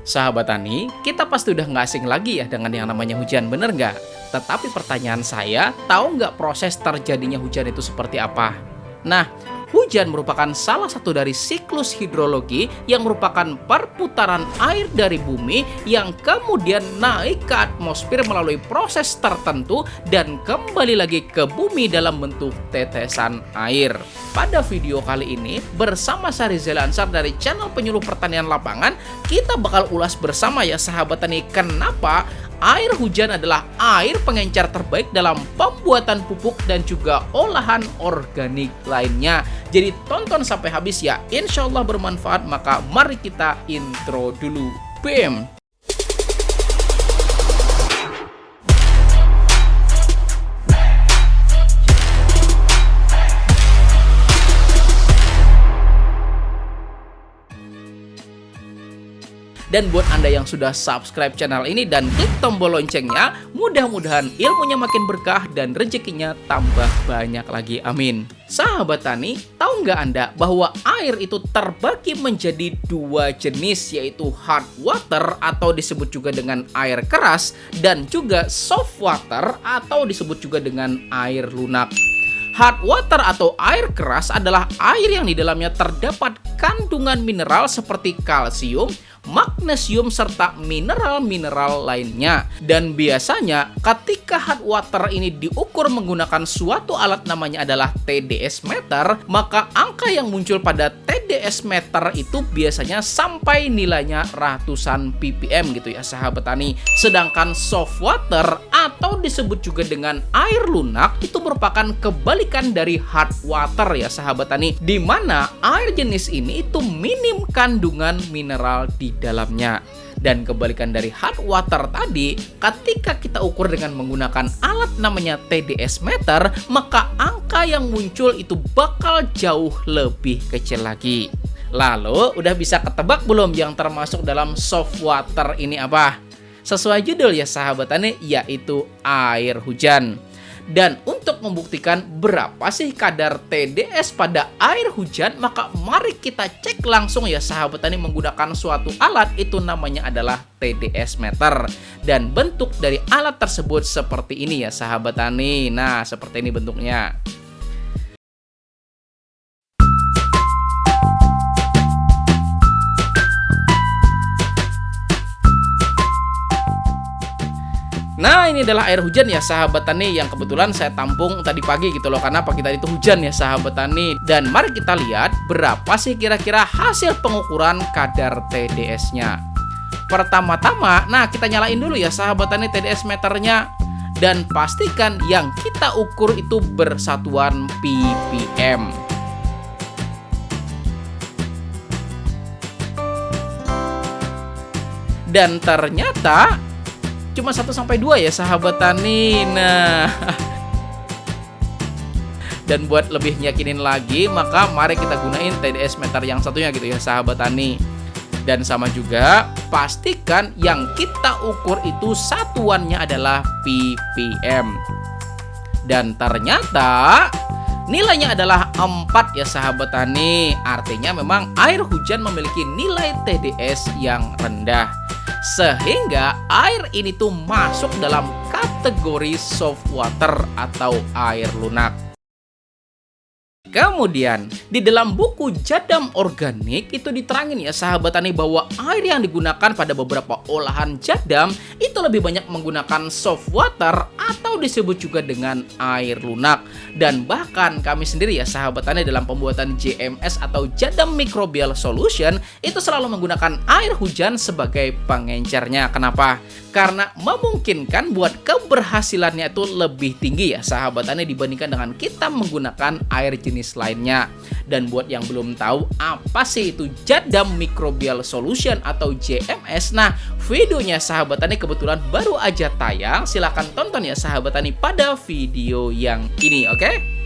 Sahabat Tani, kita pasti udah nggak asing lagi ya dengan yang namanya hujan, bener nggak? Tetapi pertanyaan saya, tahu nggak proses terjadinya hujan itu seperti apa? Nah, hujan merupakan salah satu dari siklus hidrologi yang merupakan perputaran air dari bumi yang kemudian naik ke atmosfer melalui proses tertentu dan kembali lagi ke bumi dalam bentuk tetesan air. Pada video kali ini, bersama saya Rizal Ansar dari channel Penyuluh Pertanian Lapangan, kita bakal ulas bersama ya sahabat tani, kenapa air hujan adalah air pengencer terbaik dalam pembuatan pupuk dan juga olahan organik lainnya. Jadi tonton sampai habis ya, insya Allah bermanfaat. Maka mari kita intro dulu. BM. Dan buat Anda yang sudah subscribe channel ini dan klik tombol loncengnya, mudah-mudahan ilmunya makin berkah dan rezekinya tambah banyak lagi. Amin. Sahabat Tani, tahu nggak Anda bahwa air itu terbagi menjadi dua jenis, yaitu hard water atau disebut juga dengan air keras dan juga soft water atau disebut juga dengan air lunak. Hard water atau air keras adalah air yang di dalamnya terdapat kandungan mineral seperti kalsium, magnesium, serta mineral-mineral lainnya. Dan biasanya ketika hard water ini diukur menggunakan suatu alat namanya adalah TDS meter, maka angka yang muncul pada TDS meter itu biasanya sampai nilainya ratusan ppm gitu ya sahabat tani. Sedangkan soft water atau disebut juga dengan air lunak itu merupakan kebalikan dari hard water ya sahabat tani, di mana air jenis ini itu minim kandungan mineral di dalamnya. Dan kebalikan dari hard water tadi, ketika kita ukur dengan menggunakan alat namanya TDS meter, maka angka yang muncul itu bakal jauh lebih kecil lagi. Lalu udah bisa ketebak belum yang termasuk dalam soft water ini apa? Sesuai judul ya sahabat tani, yaitu air hujan. Dan untuk membuktikan berapa sih kadar TDS pada air hujan, maka mari kita cek langsung ya sahabat tani menggunakan suatu alat, itu namanya adalah TDS meter. Dan bentuk dari alat tersebut seperti ini ya sahabat tani. Nah, seperti ini bentuknya. Nah, ini adalah air hujan ya sahabat tani yang kebetulan saya tampung tadi pagi gitu loh, karena pagi tadi itu hujan ya sahabat tani. Dan mari kita lihat berapa sih kira-kira hasil pengukuran kadar TDS-nya. Pertama-tama, nah kita nyalain dulu ya sahabat tani TDS meternya. Dan pastikan yang kita ukur itu bersatuan ppm. Dan ternyata cuma 1-2 ya sahabat tani. Nah, dan buat lebih yakinin lagi, maka mari kita gunain TDS meter yang satunya gitu ya sahabat tani. Dan sama juga pastikan yang kita ukur itu satuannya adalah ppm. Dan ternyata nilainya adalah 4 ya sahabat tani. Artinya memang air hujan memiliki nilai TDS yang rendah, sehingga air ini tuh masuk dalam kategori soft water atau air lunak. Kemudian, di dalam buku Jadam Organik itu diterangin ya sahabat tani bahwa air yang digunakan pada beberapa olahan jadam itu lebih banyak menggunakan soft water atau disebut juga dengan air lunak. Dan bahkan kami sendiri ya sahabat tani dalam pembuatan JMS atau Jadam Microbial Solution itu selalu menggunakan air hujan sebagai pengencernya. Kenapa? Karena memungkinkan buat keberhasilannya itu lebih tinggi ya sahabat tani dibandingkan dengan kita menggunakan air jenis lainnya. Dan buat yang belum tahu apa sih itu Jadam Microbial Solution atau JMS, nah videonya sahabat tani kebetulan baru aja tayang, silahkan tonton ya sahabat tani pada video yang ini, oke?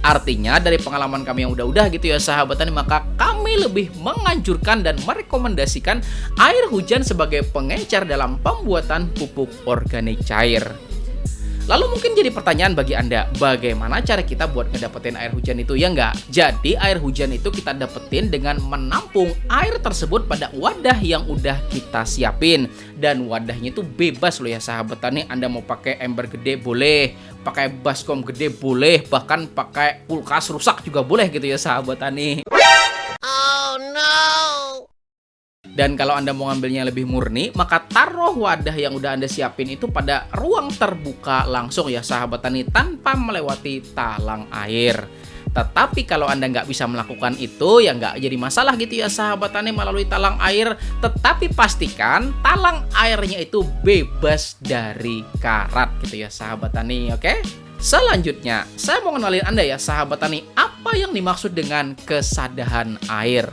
Artinya dari pengalaman kami yang udah gitu ya sahabat tani, maka kami lebih menganjurkan dan merekomendasikan air hujan sebagai pengencer dalam pembuatan pupuk organik cair. Lalu mungkin jadi pertanyaan bagi Anda, bagaimana cara kita buat ngedapetin air hujan itu, ya nggak? Jadi air hujan itu kita dapetin dengan menampung air tersebut pada wadah yang udah kita siapin. Dan wadahnya itu bebas loh ya sahabat tani, Anda mau pakai ember gede boleh, pakai baskom gede boleh, bahkan pakai kulkas rusak juga boleh gitu ya sahabat tani. Oh no! Dan kalau Anda mau ngambilnya lebih murni, maka taruh wadah yang udah Anda siapin itu pada ruang terbuka langsung ya sahabat tani, tanpa melewati talang air. Tetapi kalau Anda nggak bisa melakukan itu, ya nggak jadi masalah gitu ya sahabat tani melalui talang air. Tetapi pastikan talang airnya itu bebas dari karat gitu ya sahabat tani, oke? Selanjutnya, saya mau kenalin Anda ya sahabat tani, apa yang dimaksud dengan kesadahan air.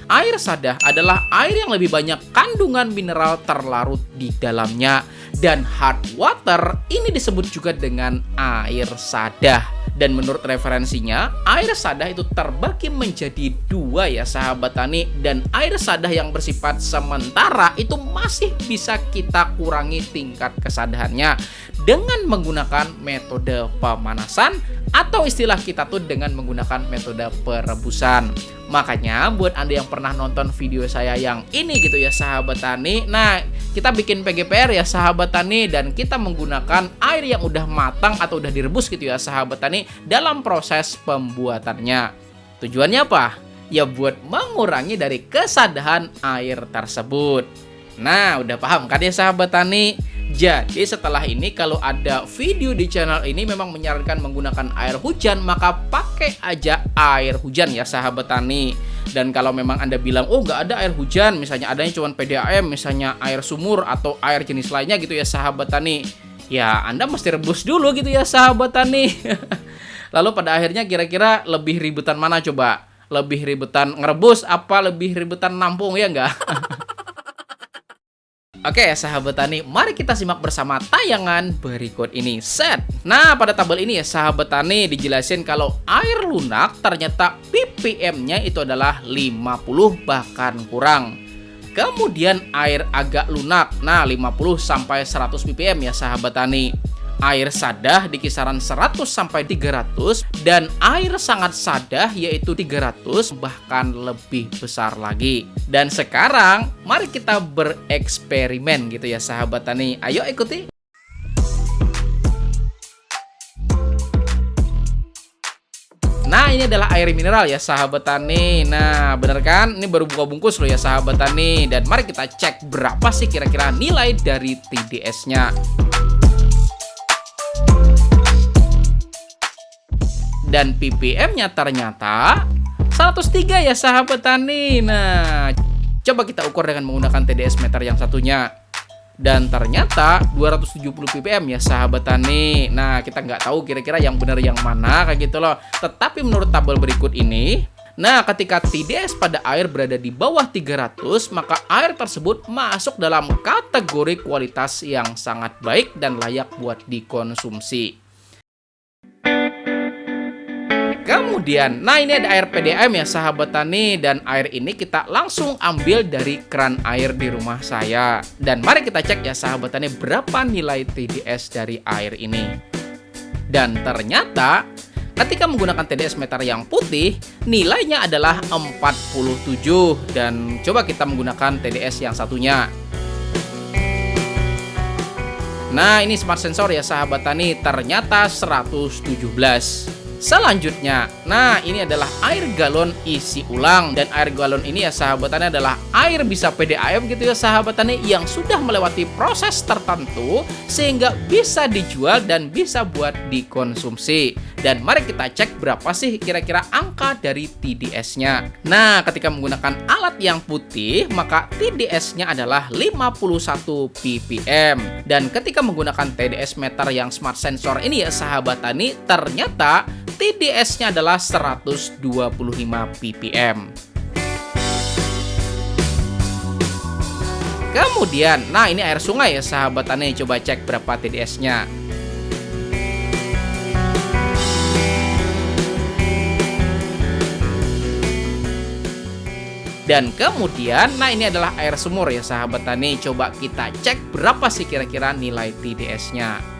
Air sadah adalah air yang lebih banyak kandungan mineral terlarut di dalamnya. Dan hard water ini disebut juga dengan air sadah. Dan menurut referensinya, air sadah itu terbagi menjadi dua ya sahabat tani. Dan air sadah yang bersifat sementara itu masih bisa kita kurangi tingkat kesadahannya dengan menggunakan metode pemanasan, atau istilah kita tuh dengan menggunakan metode perebusan. Makanya buat Anda yang pernah nonton video saya yang ini gitu ya sahabat tani, nah kita bikin PGPR ya sahabat tani, dan kita menggunakan air yang udah matang atau udah direbus gitu ya sahabat tani dalam proses pembuatannya. Tujuannya apa? Ya buat mengurangi dari kesadahan air tersebut. Nah udah paham kan ya sahabat tani? Jadi setelah ini kalau ada video di channel ini memang menyarankan menggunakan air hujan, maka pakai aja air hujan ya sahabat tani. Dan kalau memang Anda bilang, oh nggak ada air hujan, misalnya adanya cuma PDAM, misalnya air sumur atau air jenis lainnya gitu ya sahabat tani, ya Anda mesti rebus dulu gitu ya sahabat tani. Lalu pada akhirnya kira-kira lebih ribetan mana coba? Lebih ribetan ngerebus apa lebih ribetan nampung, ya nggak? Oke sahabat tani, mari kita simak bersama tayangan berikut ini. Set. Nah pada tabel ini ya sahabat tani dijelasin kalau air lunak ternyata ppm-nya itu adalah 50 bahkan kurang. Kemudian air agak lunak, nah 50 sampai 100 ppm ya sahabat tani. Air sadah di kisaran 100 sampai 300, dan air sangat sadah yaitu 300 bahkan lebih besar lagi. Dan sekarang mari kita bereksperimen gitu ya sahabat tani. Ayo ikuti. Nah ini adalah air mineral ya sahabat tani. Nah bener kan, ini baru buka bungkus loh ya sahabat tani. Dan mari kita cek berapa sih kira-kira nilai dari TDS-nya. Dan ppm-nya ternyata 103 ya sahabat tani. Nah, coba kita ukur dengan menggunakan TDS meter yang satunya. Dan ternyata 270 ppm ya sahabat tani. Nah, kita nggak tahu kira-kira yang benar yang mana kayak gitu loh. Tetapi menurut tabel berikut ini, nah ketika TDS pada air berada di bawah 300, maka air tersebut masuk dalam kategori kualitas yang sangat baik dan layak buat dikonsumsi. Kemudian, nah ini ada air PDAM ya sahabat tani, dan air ini kita langsung ambil dari keran air di rumah saya. Dan mari kita cek ya sahabat tani berapa nilai TDS dari air ini. Dan ternyata ketika menggunakan TDS meter yang putih, nilainya adalah 47. Dan coba kita menggunakan TDS yang satunya. Nah ini smart sensor ya sahabat tani, ternyata 117. Selanjutnya, nah ini adalah air galon isi ulang, dan air galon ini ya sahabat tani adalah air bisa PDAM gitu ya sahabat tani yang sudah melewati proses tertentu sehingga bisa dijual dan bisa buat dikonsumsi. Dan mari kita cek berapa sih kira-kira angka dari TDS-nya. Nah, ketika menggunakan alat yang putih, maka TDS-nya adalah 51 ppm. Dan ketika menggunakan TDS meter yang smart sensor ini ya sahabat tani, ternyata TDS-nya adalah 125 ppm. Kemudian, nah ini air sungai ya sahabat tani, coba cek berapa TDS-nya. Dan kemudian, nah ini adalah air sumur ya sahabat tani, coba kita cek berapa sih kira-kira nilai TDS-nya.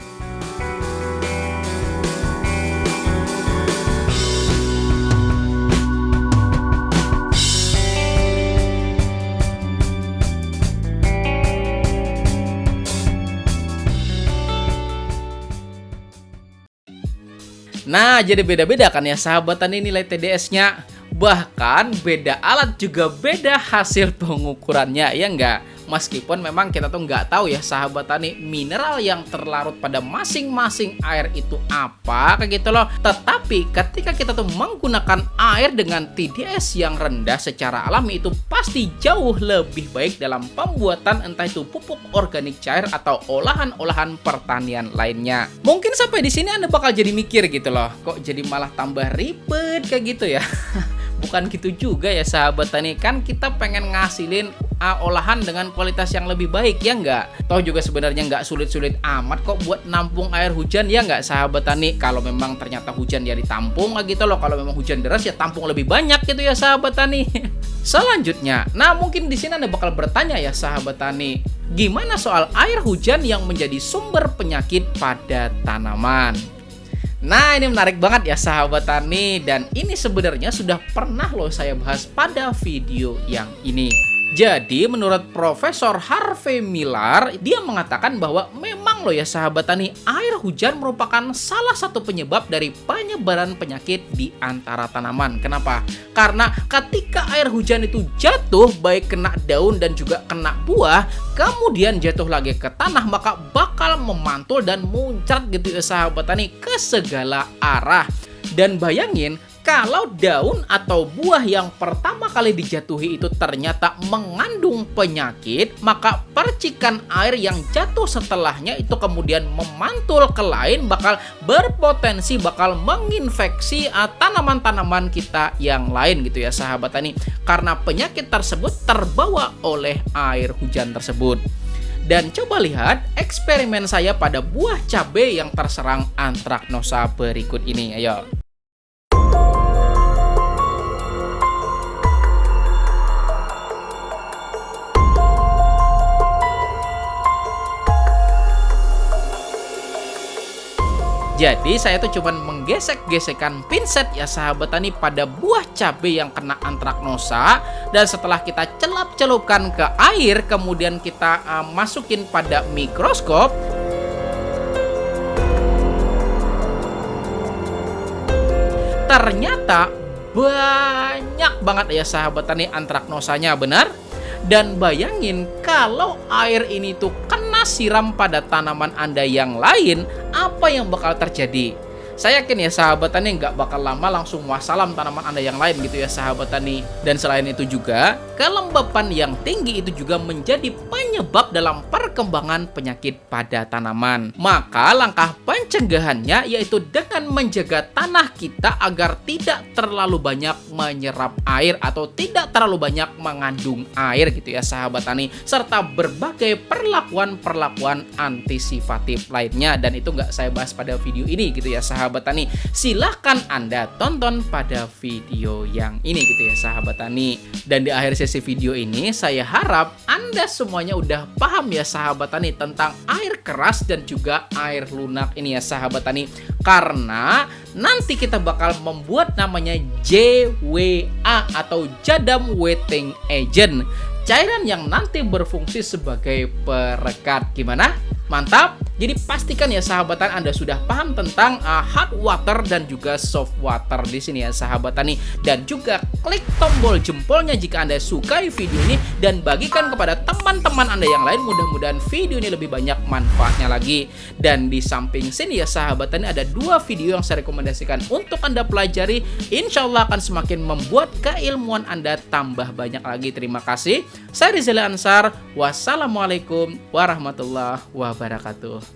Nah, jadi beda-beda kan ya sahabat tani nilai TDS-nya. Bahkan beda alat juga beda hasil pengukurannya, ya enggak? Meskipun memang kita tuh nggak tahu ya sahabat tani mineral yang terlarut pada masing-masing air itu apa kayak gitu loh. Tetapi ketika kita tuh menggunakan air dengan TDS yang rendah secara alami itu pasti jauh lebih baik dalam pembuatan entah itu pupuk organik cair atau olahan-olahan pertanian lainnya. Mungkin sampai di sini Anda bakal jadi mikir gitu loh, kok jadi malah tambah ribet kayak gitu ya. Bukan gitu juga ya sahabat tani, kan kita pengen ngasilin olahan dengan kualitas yang lebih baik, ya nggak? Toh juga sebenarnya nggak sulit-sulit amat kok buat nampung air hujan, ya nggak sahabat tani? Kalau memang ternyata hujan ya ditampung gitu loh, kalau memang hujan deras ya tampung lebih banyak gitu ya sahabat tani. Selanjutnya, nah mungkin di sini Anda bakal bertanya ya sahabat tani, gimana soal air hujan yang menjadi sumber penyakit pada tanaman? Nah, ini menarik banget ya sahabat tani, dan ini sebenarnya sudah pernah loh saya bahas pada video yang ini. Jadi menurut Profesor Harvey Miller, dia mengatakan bahwa memang loh ya sahabat tani, air hujan merupakan salah satu penyebab dari penyebaran penyakit di antara tanaman. Kenapa? Karena ketika air hujan itu jatuh, baik kena daun dan juga kena buah, kemudian jatuh lagi ke tanah, maka bakal memantul dan muncrat gitu ya sahabat tani ke segala arah. Dan bayangin, kalau daun atau buah yang pertama kali dijatuhi itu ternyata mengandung penyakit, maka percikan air yang jatuh setelahnya itu kemudian memantul ke lain, bakal berpotensi bakal menginfeksi tanaman-tanaman kita yang lain gitu ya sahabat tani, karena penyakit tersebut terbawa oleh air hujan tersebut. Dan coba lihat eksperimen saya pada buah cabai yang terserang antraknosa berikut ini. Ayo. Jadi saya tuh cuman menggesek-gesekkan pinset ya sahabat tani pada buah cabai yang kena antraknosa, dan setelah kita celup-celupkan ke air, kemudian kita masukin pada mikroskop, ternyata banyak banget ya sahabat tani antraknosanya, benar? Dan bayangin kalau air ini tuh kena siram pada tanaman Anda yang lain, apa yang bakal terjadi? Saya yakin ya sahabat tani nggak bakal lama langsung wassalam tanaman Anda yang lain gitu ya sahabat tani. Dan selain itu juga, kelembapan yang tinggi itu juga menjadi penyebab dalam perkembangan penyakit pada tanaman. Maka langkah pencegahannya yaitu dengan menjaga tanah kita agar tidak terlalu banyak menyerap air atau tidak terlalu banyak mengandung air gitu ya sahabat tani, serta berbagai perlakuan-perlakuan antisipatif lainnya, dan itu nggak saya bahas pada video ini gitu ya sahabat tani. Silahkan Anda tonton pada video yang ini gitu ya sahabat tani. Dan di akhir sesi video ini saya harap Anda semuanya udah paham ya sahabat tani tentang air keras dan juga air lunak ini ya sahabat tani, karena nanti kita bakal membuat namanya JWA atau Jadam Wetting Agent, cairan yang nanti berfungsi sebagai perekat. Gimana? Mantap? Jadi pastikan ya sahabatan Anda sudah paham tentang hard water dan juga soft water di sini ya sahabat tani, dan juga klik tombol jempolnya jika Anda sukai video ini dan bagikan kepada teman-teman Anda yang lain. Mudah-mudahan video ini lebih banyak manfaatnya lagi. Dan di samping sini ya sahabat tani ada dua video yang saya rekomendasikan untuk Anda pelajari. Insya Allah akan semakin membuat keilmuan Anda tambah banyak lagi. Terima kasih. Saya Rizal Ansar. Wassalamualaikum warahmatullahi wabarakatuh.